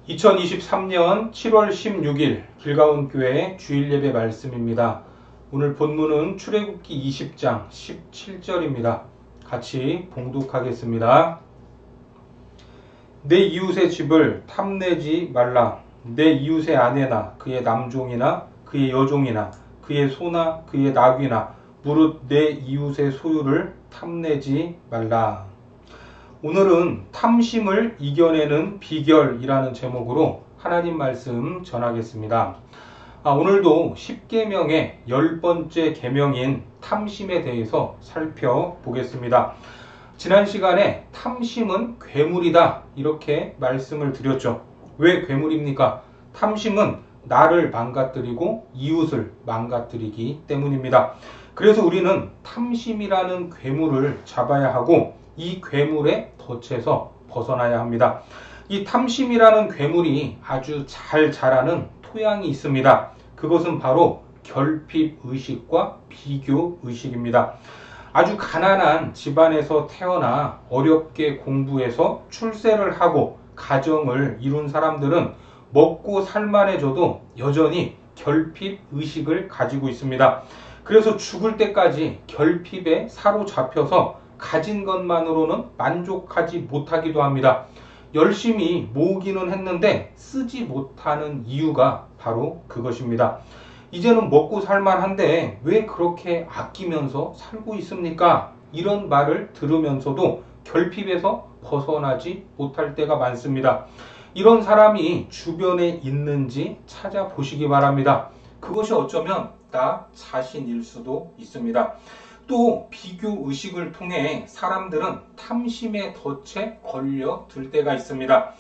2023년 7월 16일 길가온교회 주일예배 말씀입니다. 오늘 본문은 출애굽기 20장 17절입니다. 같이 봉독하겠습니다. 내 이웃의 집을 탐내지 말라. 내 이웃의 아내나 그의 남종이나 그의 여종이나 그의 소나 그의 나귀나 무릇 내 이웃의 소유를 탐내지 말라. 오늘은 탐심을 이겨내는 비결이라는 제목으로 하나님 말씀 전하겠습니다. 오늘도 10계명의 10번째 계명인 탐심에 대해서 살펴보겠습니다. 지난 시간에 탐심은 괴물이다 이렇게 말씀을 드렸죠. 왜 괴물입니까? 탐심은 나를 망가뜨리고 이웃을 망가뜨리기 때문입니다. 그래서 우리는 탐심이라는 괴물을 잡아야 하고 이 괴물에 덫에서 벗어나야 합니다. 이 탐심이라는 괴물이 아주 잘 자라는 토양이 있습니다. 그것은 바로 결핍의식과 비교의식입니다. 아주 가난한 집안에서 태어나 어렵게 공부해서 출세를 하고 가정을 이룬 사람들은 먹고 살만해져도 여전히 결핍의식을 가지고 있습니다. 그래서 죽을 때까지 결핍에 사로잡혀서 가진 것만으로는 만족하지 못하기도 합니다. 열심히 모으기는 했는데 쓰지 못하는 이유가 바로 그것입니다. 이제는 먹고 살만한데 왜 그렇게 아끼면서 살고 있습니까? 이런 말을 들으면서도 결핍에서 벗어나지 못할 때가 많습니다. 이런 사람이 주변에 있는지 찾아보시기 바랍니다. 그것이 어쩌면 나 자신일 수도 있습니다. 또 비교의식을 통해 사람들은 탐심의 덫에 걸려들 때가 있습니다.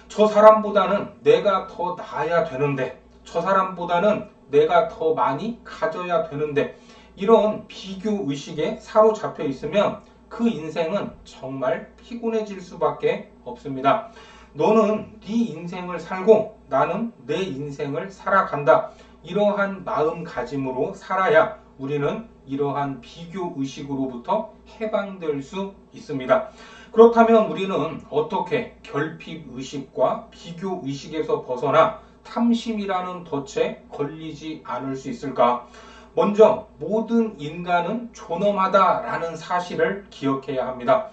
저 사람보다는 내가 더 나아야 되는데, 저 사람보다는 내가 더 많이 가져야 되는데, 이런 비교의식에 사로잡혀 있으면 그 인생은 정말 피곤해질 수밖에 없습니다. 너는 네 인생을 살고 나는 내 인생을 살아간다. 이러한 마음가짐으로 살아야 우리는 이러한 비교의식으로부터 해방될 수 있습니다. 그렇다면 우리는 어떻게 결핍의식과 비교의식에서 벗어나 탐심이라는 덫에 걸리지 않을 수 있을까? 먼저 모든 인간은 존엄하다라는 사실을 기억해야 합니다.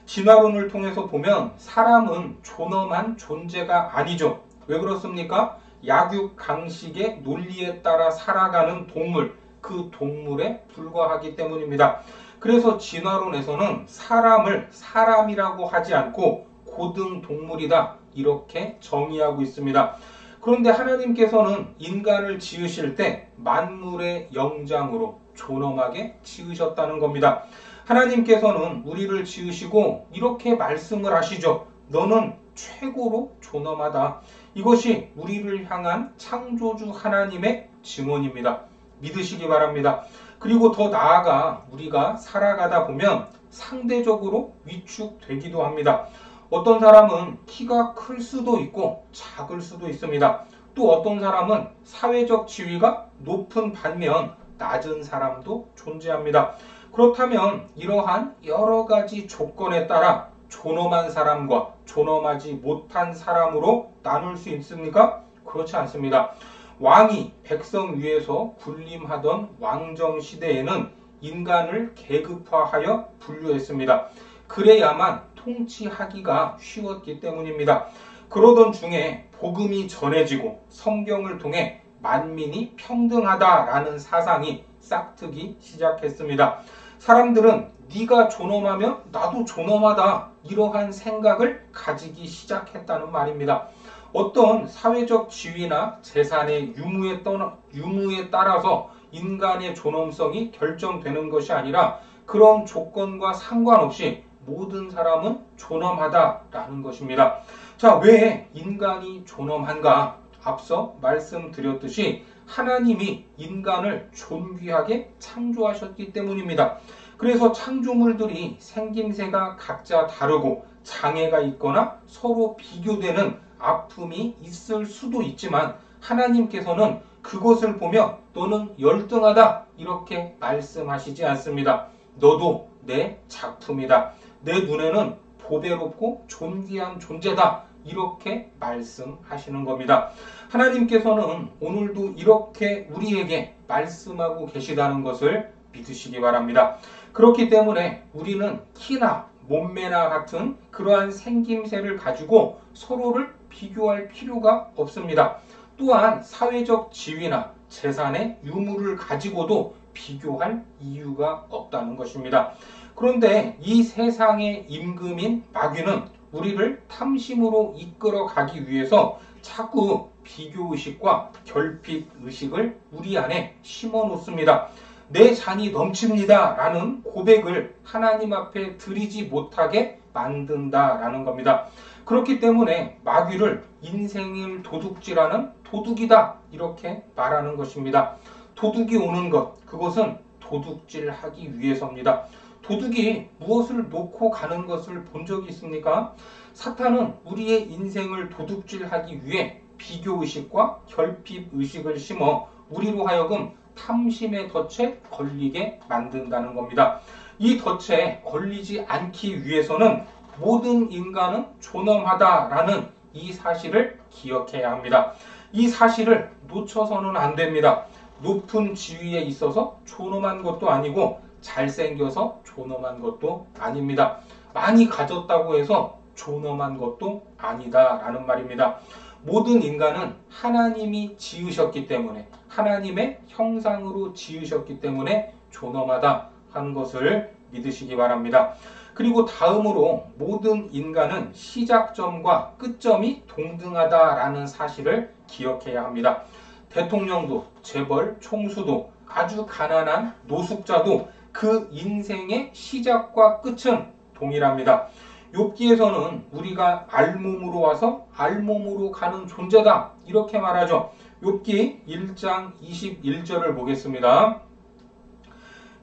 진화론을 통해서 보면 사람은 존엄한 존재가 아니죠. 왜 그렇습니까? 약육강식의 논리에 따라 살아가는 동물, 그 동물에 불과하기 때문입니다. 그래서 진화론에서는 사람을 사람이라고 하지 않고 고등동물이다 이렇게 정의하고 있습니다. 그런데 하나님께서는 인간을 지으실 때 만물의 영장으로 존엄하게 지으셨다는 겁니다. 하나님께서는 우리를 지으시고 이렇게 말씀을 하시죠. 너는 최고로 존엄하다. 이것이 우리를 향한 창조주 하나님의 증언입니다. 믿으시기 바랍니다. 그리고 더 나아가 우리가 살아가다 보면 상대적으로 위축되기도 합니다. 어떤 사람은 키가 클 수도 있고 작을 수도 있습니다. 또 어떤 사람은 사회적 지위가 높은 반면 낮은 사람도 존재합니다. 그렇다면 이러한 여러 가지 조건에 따라 존엄한 사람과 존엄하지 못한 사람으로 나눌 수 있습니까? 그렇지 않습니다. 왕이 백성 위에서 군림하던 왕정 시대에는 인간을 계급화하여 분류했습니다. 그래야만 통치하기가 쉬웠기 때문입니다. 그러던 중에 복음이 전해지고 성경을 통해 만민이 평등하다라는 사상이 싹트기 시작했습니다. 사람들은 네가 존엄하면 나도 존엄하다 이러한 생각을 가지기 시작했다는 말입니다. 어떤 사회적 지위나 재산의 유무에 따라서 인간의 존엄성이 결정되는 것이 아니라 그런 조건과 상관없이 모든 사람은 존엄하다라는 것입니다. 자, 왜 인간이 존엄한가? 앞서 말씀드렸듯이 하나님이 인간을 존귀하게 창조하셨기 때문입니다. 그래서 창조물들이 생김새가 각자 다르고 장애가 있거나 서로 비교되는 아픔이 있을 수도 있지만 하나님께서는 그것을 보며 너는 열등하다 이렇게 말씀하시지 않습니다. 너도 내 작품이다. 내 눈에는 보배롭고 존귀한 존재다. 이렇게 말씀하시는 겁니다. 하나님께서는 오늘도 이렇게 우리에게 말씀하고 계시다는 것을 믿으시기 바랍니다. 그렇기 때문에 우리는 키나 몸매나 같은 그러한 생김새를 가지고 서로를 비교할 필요가 없습니다. 또한 사회적 지위나 재산의 유무를 가지고도 비교할 이유가 없다는 것입니다. 그런데 이 세상의 임금인 마귀는 우리를 탐심으로 이끌어 가기 위해서 자꾸 비교의식과 결핍의식을 우리 안에 심어 놓습니다. 내 잔이 넘칩니다 라는 고백을 하나님 앞에 드리지 못하게 만든다라는 겁니다. 그렇기 때문에 마귀를 인생을 도둑질하는 도둑이다 이렇게 말하는 것입니다. 도둑이 오는 것, 그것은 도둑질하기 위해서입니다. 도둑이 무엇을 놓고 가는 것을 본 적이 있습니까? 사탄은 우리의 인생을 도둑질하기 위해 비교의식과 결핍의식을 심어 우리로 하여금 탐심의 덫에 걸리게 만든다는 겁니다. 이 덫에 걸리지 않기 위해서는 모든 인간은 존엄하다라는 이 사실을 기억해야 합니다. 이 사실을 놓쳐서는 안 됩니다. 높은 지위에 있어서 존엄한 것도 아니고 잘생겨서 존엄한 것도 아닙니다. 많이 가졌다고 해서 존엄한 것도 아니다라는 말입니다. 모든 인간은 하나님이 지으셨기 때문에 하나님의 형상으로 지으셨기 때문에 존엄하다 하는 것을 믿으시기 바랍니다. 그리고 다음으로 모든 인간은 시작점과 끝점이 동등하다라는 사실을 기억해야 합니다. 대통령도 재벌, 총수도 아주 가난한 노숙자도 그 인생의 시작과 끝은 동일합니다. 욥기에서는 우리가 알몸으로 와서 알몸으로 가는 존재다 이렇게 말하죠. 욥기 1장 21절을 보겠습니다.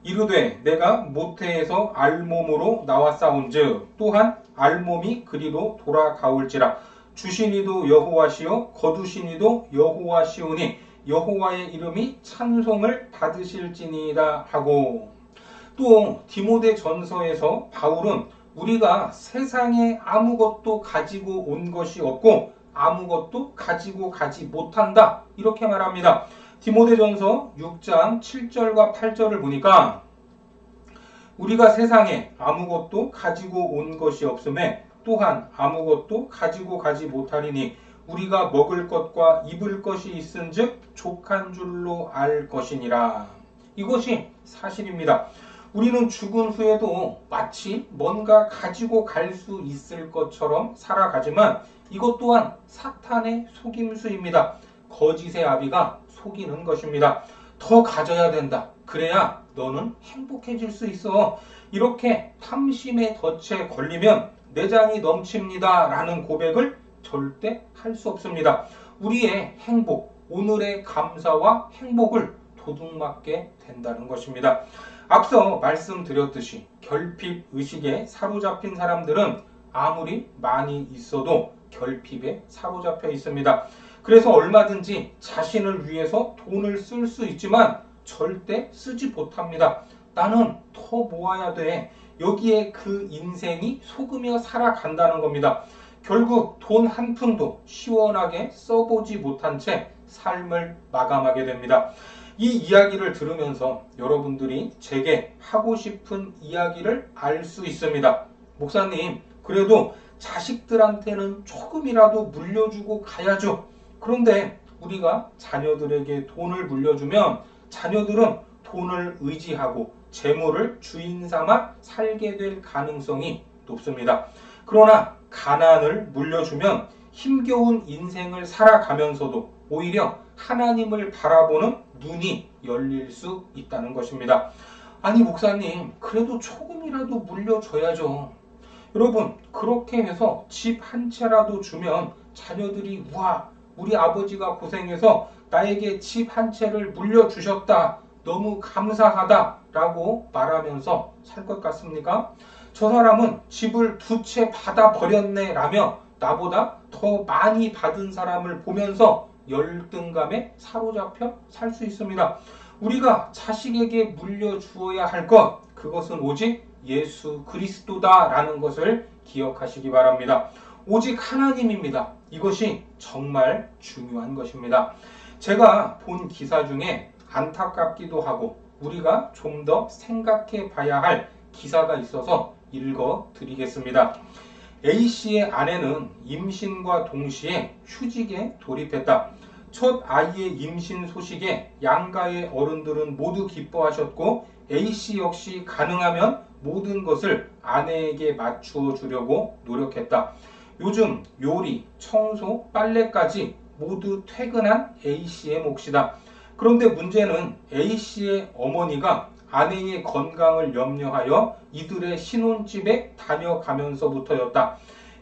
이르되 내가 모태에서 알몸으로 나왔사온즉 또한 알몸이 그리로 돌아가올지라. 주시니도 여호와시요 거두시니도 여호와시오니 여호와의 이름이 찬송을 받으실지니이다 하고, 또 디모데 전서에서 바울은 우리가 세상에 아무것도 가지고 온 것이 없고 아무것도 가지고 가지 못한다 이렇게 말합니다. 디모데전서 6장 7절과 8절을 보니까 우리가 세상에 아무것도 가지고 온 것이 없음에 또한 아무것도 가지고 가지 못하리니 우리가 먹을 것과 입을 것이 있은즉 족한 줄로 알 것이니라. 이것이 사실입니다. 우리는 죽은 후에도 마치 뭔가 가지고 갈 수 있을 것처럼 살아가지만 이것 또한 사탄의 속임수입니다. 거짓의 아비가 속이는 것입니다. 더 가져야 된다. 그래야 너는 행복해질 수 있어. 이렇게 탐심의 덫에 걸리면 내 잔이 넘칩니다 라는 고백을 절대 할 수 없습니다. 우리의 행복, 오늘의 감사와 행복을 도둑맞게 된다는 것입니다. 앞서 말씀드렸듯이 결핍의식에 사로잡힌 사람들은 아무리 많이 있어도 결핍에 사로잡혀 있습니다. 그래서 얼마든지 자신을 위해서 돈을 쓸 수 있지만 절대 쓰지 못합니다. 나는 더 모아야 돼. 여기에 그 인생이 속으며 살아간다는 겁니다. 결국 돈 한 푼도 시원하게 써보지 못한 채 삶을 마감하게 됩니다. 이 이야기를 들으면서 여러분들이 제게 하고 싶은 이야기를 알 수 있습니다. 목사님, 그래도 자식들한테는 조금이라도 물려주고 가야죠. 그런데 우리가 자녀들에게 돈을 물려주면 자녀들은 돈을 의지하고 재물을 주인 삼아 살게 될 가능성이 높습니다. 그러나 가난을 물려주면 힘겨운 인생을 살아가면서도 오히려 하나님을 바라보는 눈이 열릴 수 있다는 것입니다. 아니 목사님, 그래도 조금이라도 물려줘야죠. 여러분, 그렇게 해서 집 한 채라도 주면 자녀들이 우와, 우리 아버지가 고생해서 나에게 집 한 채를 물려주셨다, 너무 감사하다 라고 말하면서 살 것 같습니까? 저 사람은 집을 2채 받아버렸네 라며 나보다 더 많이 받은 사람을 보면서 열등감에 사로잡혀 살 수 있습니다. 우리가 자식에게 물려주어야 할 것, 그것은 오직 예수 그리스도다 라는 것을 기억하시기 바랍니다. 오직 하나님입니다. 이것이 정말 중요한 것입니다. 제가 본 기사 중에 안타깝기도 하고 우리가 좀 더 생각해 봐야 할 기사가 있어서 읽어 드리겠습니다. A씨의 아내는 임신과 동시에 휴직에 돌입했다. 첫 아이의 임신 소식에 양가의 어른들은 모두 기뻐하셨고 A씨 역시 가능하면 모든 것을 아내에게 맞추어 주려고 노력했다. 요즘 요리, 청소, 빨래까지 모두 퇴근한 A씨의 몫이다. 그런데 문제는 A씨의 어머니가 아내의 건강을 염려하여 이들의 신혼집에 다녀가면서부터였다.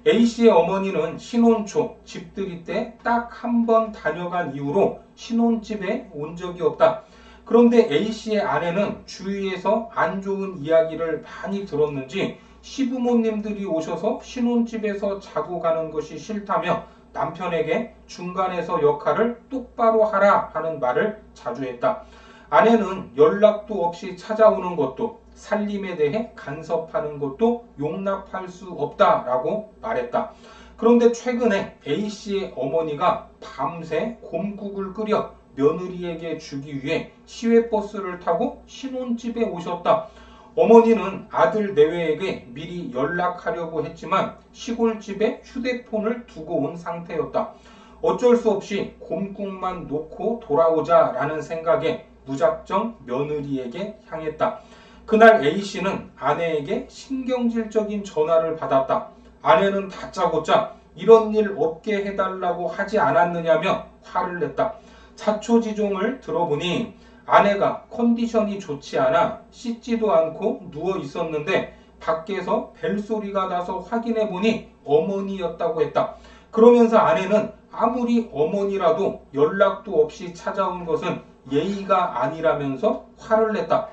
A씨의 어머니는 신혼 초 집들이 때 딱 한 번 다녀간 이후로 신혼집에 온 적이 없다. 그런데 A씨의 아내는 주위에서 안 좋은 이야기를 많이 들었는지 시부모님들이 오셔서 신혼집에서 자고 가는 것이 싫다며 남편에게 중간에서 역할을 똑바로 하라 하는 말을 자주 했다. 아내는 연락도 없이 찾아오는 것도 살림에 대해 간섭하는 것도 용납할 수 없다라고 말했다. 그런데 최근에 A씨의 어머니가 밤새 곰국을 끓여 며느리에게 주기 위해 시외버스를 타고 신혼집에 오셨다. 어머니는 아들 내외에게 미리 연락하려고 했지만 시골집에 휴대폰을 두고 온 상태였다. 어쩔 수 없이 곰국만 놓고 돌아오자라는 생각에 무작정 며느리에게 향했다. 그날 A씨는 아내에게 신경질적인 전화를 받았다. 아내는 다짜고짜 이런 일 없게 해달라고 하지 않았느냐며 화를 냈다. 자초지종을 들어보니 아내가 컨디션이 좋지 않아 씻지도 않고 누워 있었는데 밖에서 벨소리가 나서 확인해 보니 어머니였다고 했다. 그러면서 아내는 아무리 어머니라도 연락도 없이 찾아온 것은 예의가 아니라면서 화를 냈다.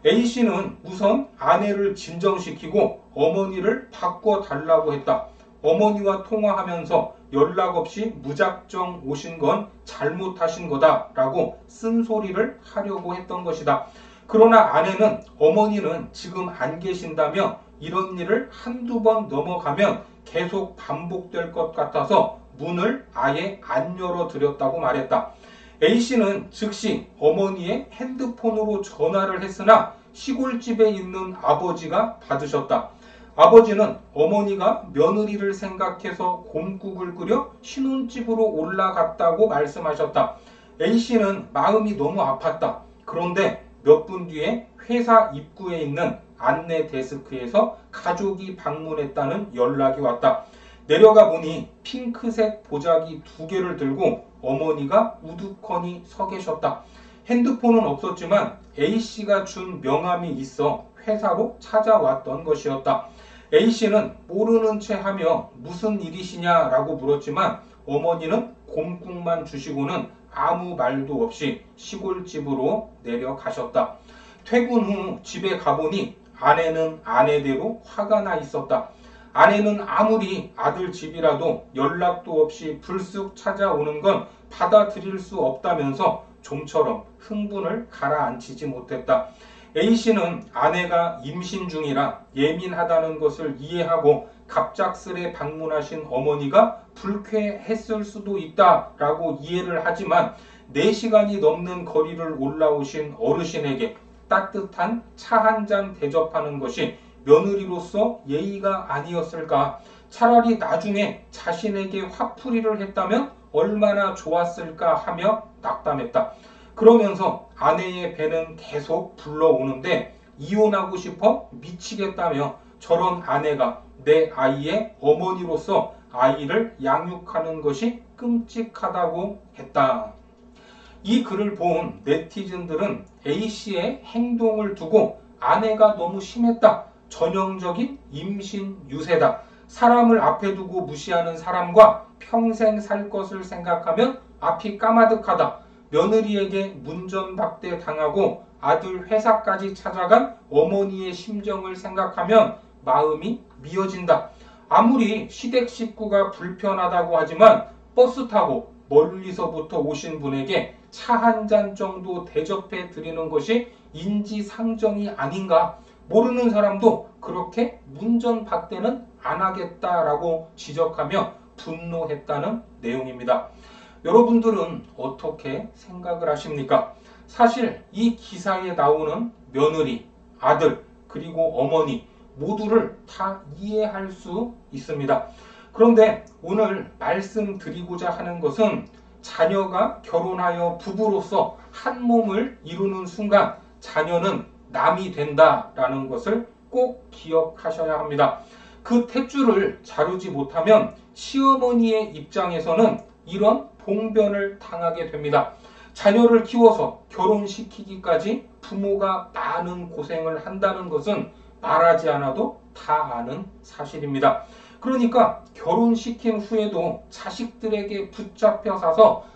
A씨는 우선 아내를 진정시키고 어머니를 바꿔달라고 했다. 어머니와 통화하면서 연락 없이 무작정 오신 건 잘못하신 거다라고 쓴소리를 하려고 했던 것이다. 그러나 아내는 어머니는 지금 안 계신다며 이런 일을 한두 번 넘어가면 계속 반복될 것 같아서 문을 아예 안 열어드렸다고 말했다. A씨는 즉시 어머니의 핸드폰으로 전화를 했으나 시골집에 있는 아버지가 받으셨다. 아버지는 어머니가 며느리를 생각해서 곰국을 끓여 신혼집으로 올라갔다고 말씀하셨다. A씨는 마음이 너무 아팠다. 그런데 몇 분 뒤에 회사 입구에 있는 안내 데스크에서 가족이 방문했다는 연락이 왔다. 내려가 보니 핑크색 보자기 2개를 들고 어머니가 우두커니 서 계셨다. 핸드폰은 없었지만 A씨가 준 명함이 있어 회사로 찾아왔던 것이었다. A씨는 모르는 채 하며 무슨 일이시냐라고 물었지만 어머니는 곰국만 주시고는 아무 말도 없이 시골집으로 내려가셨다. 퇴근 후 집에 가보니 아내는 아내대로 화가 나 있었다. 아내는 아무리 아들 집이라도 연락도 없이 불쑥 찾아오는 건 받아들일 수 없다면서 좀처럼 흥분을 가라앉히지 못했다. A씨는 아내가 임신 중이라 예민하다는 것을 이해하고 갑작스레 방문하신 어머니가 불쾌했을 수도 있다라고 이해를 하지만 4시간이 넘는 거리를 올라오신 어르신에게 따뜻한 차 한 잔 대접하는 것이 며느리로서 예의가 아니었을까? 차라리 나중에 자신에게 화풀이를 했다면 얼마나 좋았을까 하며 낙담했다. 그러면서 아내의 배는 계속 불러오는데 이혼하고 싶어 미치겠다며 저런 아내가 내 아이의 어머니로서 아이를 양육하는 것이 끔찍하다고 했다. 이 글을 본 네티즌들은 A씨의 행동을 두고 아내가 너무 심했다. 전형적인 임신 유세다. 사람을 앞에 두고 무시하는 사람과 평생 살 것을 생각하면 앞이 까마득하다. 며느리에게 문전박대 당하고 아들 회사까지 찾아간 어머니의 심정을 생각하면 마음이 미어진다. 아무리 시댁 식구가 불편하다고 하지만 버스 타고 멀리서부터 오신 분에게 차 한 잔 정도 대접해 드리는 것이 인지상정이 아닌가. 모르는 사람도 그렇게 문전박대는 안 하겠다라고 지적하며 분노했다는 내용입니다. 여러분들은 어떻게 생각을 하십니까? 사실 이 기사에 나오는 며느리, 아들, 그리고 어머니 모두를 다 이해할 수 있습니다. 그런데 오늘 말씀드리고자 하는 것은 자녀가 결혼하여 부부로서 한 몸을 이루는 순간 자녀는 남이 된다라는 것을 꼭 기억하셔야 합니다. 그 탯줄을 자르지 못하면 시어머니의 입장에서는 이런 봉변을 당하게 됩니다. 자녀를 키워서 결혼시키기까지 부모가 많은 고생을 한다는 것은 말하지 않아도 다 아는 사실입니다. 그러니까 결혼시킨 후에도 자식들에게 붙잡혀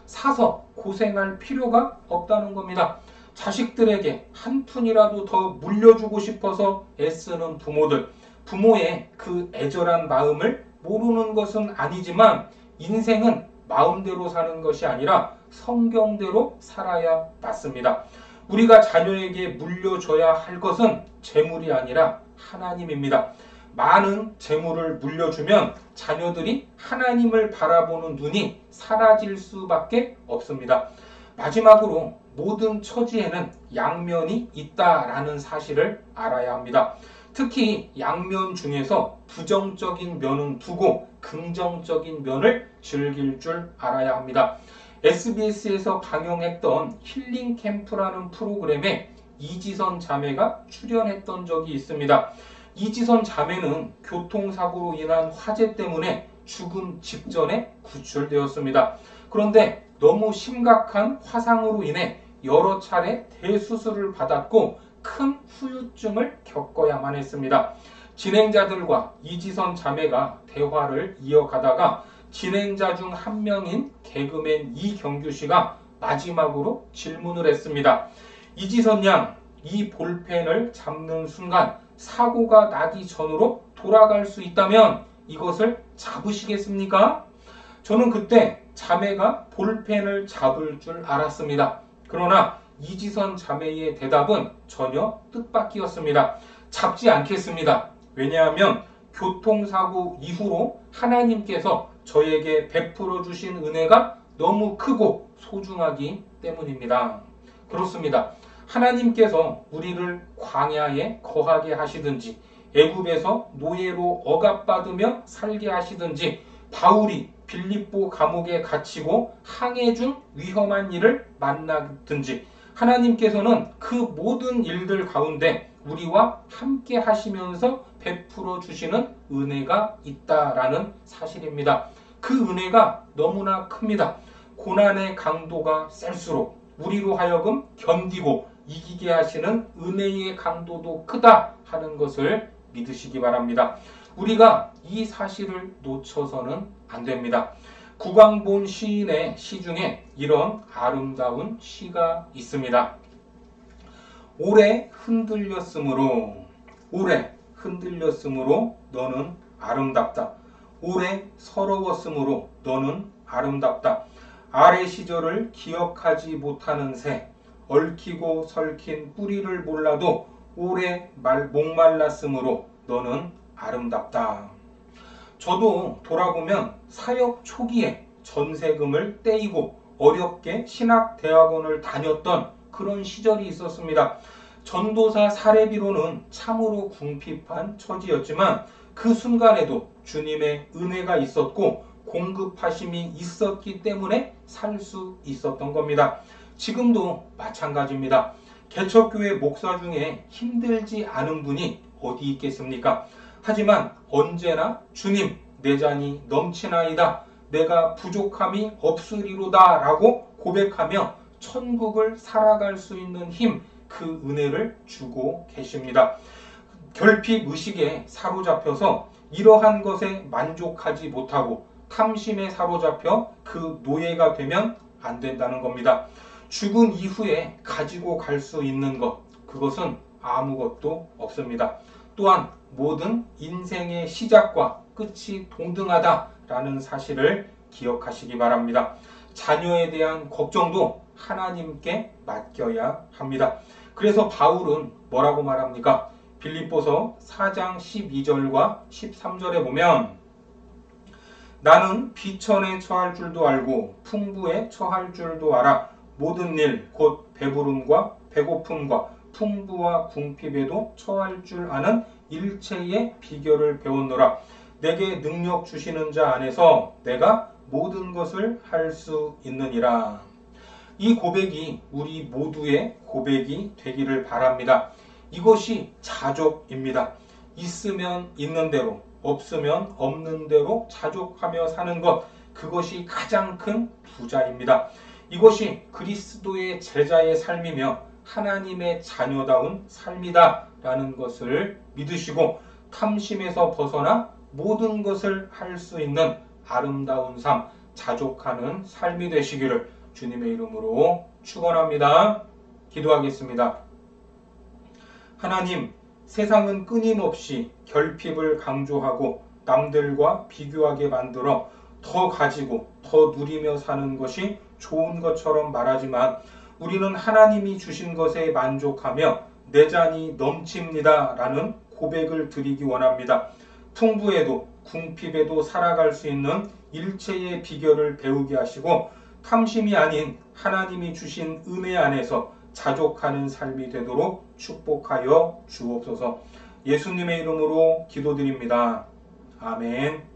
사서 고생할 필요가 없다는 겁니다. 자식들에게 한 푼이라도 더 물려주고 싶어서 애쓰는 부모들, 부모의 그 애절한 마음을 모르는 것은 아니지만 인생은 마음대로 사는 것이 아니라 성경대로 살아야 맞습니다. 우리가 자녀에게 물려줘야 할 것은 재물이 아니라 하나님입니다. 많은 재물을 물려주면 자녀들이 하나님을 바라보는 눈이 사라질 수밖에 없습니다. 마지막으로 모든 처지에는 양면이 있다라는 사실을 알아야 합니다. 특히 양면 중에서 부정적인 면은 두고 긍정적인 면을 즐길 줄 알아야 합니다. SBS에서 방영했던 힐링 캠프라는 프로그램에 이지선 자매가 출연했던 적이 있습니다. 이지선 자매는 교통사고로 인한 화재 때문에 죽음 직전에 구출되었습니다. 그런데 너무 심각한 화상으로 인해 여러 차례 대수술을 받았고 큰 후유증을 겪어야만 했습니다. 진행자들과 이지선 자매가 대화를 이어가다가 진행자 중 한 명인 개그맨 이경규 씨가 마지막으로 질문을 했습니다. 이지선 양, 이 볼펜을 잡는 순간 사고가 나기 전으로 돌아갈 수 있다면 이것을 잡으시겠습니까? 저는 그때 자매가 볼펜을 잡을 줄 알았습니다. 그러나 이지선 자매의 대답은 전혀 뜻밖이었습니다. 잡지 않겠습니다. 왜냐하면 교통사고 이후로 하나님께서 저에게 베풀어 주신 은혜가 너무 크고 소중하기 때문입니다. 그렇습니다. 하나님께서 우리를 광야에 거하게 하시든지 애굽에서 노예로 억압받으며 살게 하시든지 바울이 빌립보 감옥에 갇히고 항해 중 위험한 일을 만나든지 하나님께서는 그 모든 일들 가운데 우리와 함께 하시면서 베풀어 주시는 은혜가 있다라는 사실입니다. 그 은혜가 너무나 큽니다. 고난의 강도가 셀수록 우리로 하여금 견디고 이기게 하시는 은혜의 강도도 크다 하는 것을 믿으시기 바랍니다. 우리가 이 사실을 놓쳐서는 안 됩니다. 구광본 시인의 시 중에 이런 아름다운 시가 있습니다. 오래 흔들렸으므로 너는 아름답다. 오래 서러웠으므로 너는 아름답다. 아래 시절을 기억하지 못하는 새, 얽히고 설킨 뿌리를 몰라도 오래 목말랐으므로 너는 아름답다. 저도 돌아보면 사역 초기에 전세금을 떼이고 어렵게 신학대학원을 다녔던 그런 시절이 있었습니다. 전도사 사례비로는 참으로 궁핍한 처지였지만 그 순간에도 주님의 은혜가 있었고 공급하심이 있었기 때문에 살 수 있었던 겁니다. 지금도 마찬가지입니다. 개척교회 목사 중에 힘들지 않은 분이 어디 있겠습니까? 하지만 언제나 주님, 내 잔이 넘치나이다. 내가 부족함이 없으리로다 라고 고백하며 천국을 살아갈 수 있는 힘, 그 은혜를 주고 계십니다. 결핍 의식에 사로잡혀서 이러한 것에 만족하지 못하고 탐심에 사로잡혀 그 노예가 되면 안 된다는 겁니다. 죽은 이후에 가지고 갈 수 있는 것, 그것은 아무것도 없습니다. 또한 모든 인생의 시작과 끝이 동등하다라는 사실을 기억하시기 바랍니다. 자녀에 대한 걱정도 하나님께 맡겨야 합니다. 그래서 바울은 뭐라고 말합니까? 빌립보서 4장 12절과 13절에 보면 나는 비천에 처할 줄도 알고 풍부에 처할 줄도 알아 모든 일 곧 배부름과 배고픔과 풍부와 궁핍에도 처할 줄 아는 일체의 비결을 배웠노라. 내게 능력 주시는 자 안에서 내가 모든 것을 할 수 있느니라. 이 고백이 우리 모두의 고백이 되기를 바랍니다. 이것이 자족입니다. 있으면 있는 대로, 없으면 없는 대로 자족하며 사는 것, 그것이 가장 큰 부자입니다. 이것이 그리스도의 제자의 삶이며 하나님의 자녀다운 삶이다 라는 것을 믿으시고 탐심에서 벗어나 모든 것을 할 수 있는 아름다운 삶, 자족하는 삶이 되시기를 주님의 이름으로 축원합니다. 기도하겠습니다. 하나님, 세상은 끊임없이 결핍을 강조하고 남들과 비교하게 만들어 더 가지고 더 누리며 사는 것이 좋은 것처럼 말하지만 우리는 하나님이 주신 것에 만족하며 내 잔이 넘칩니다 라는 고백을 드리기 원합니다. 풍부에도 궁핍에도 살아갈 수 있는 일체의 비결을 배우게 하시고 탐심이 아닌 하나님이 주신 은혜 안에서 자족하는 삶이 되도록 축복하여 주옵소서. 예수님의 이름으로 기도드립니다. 아멘.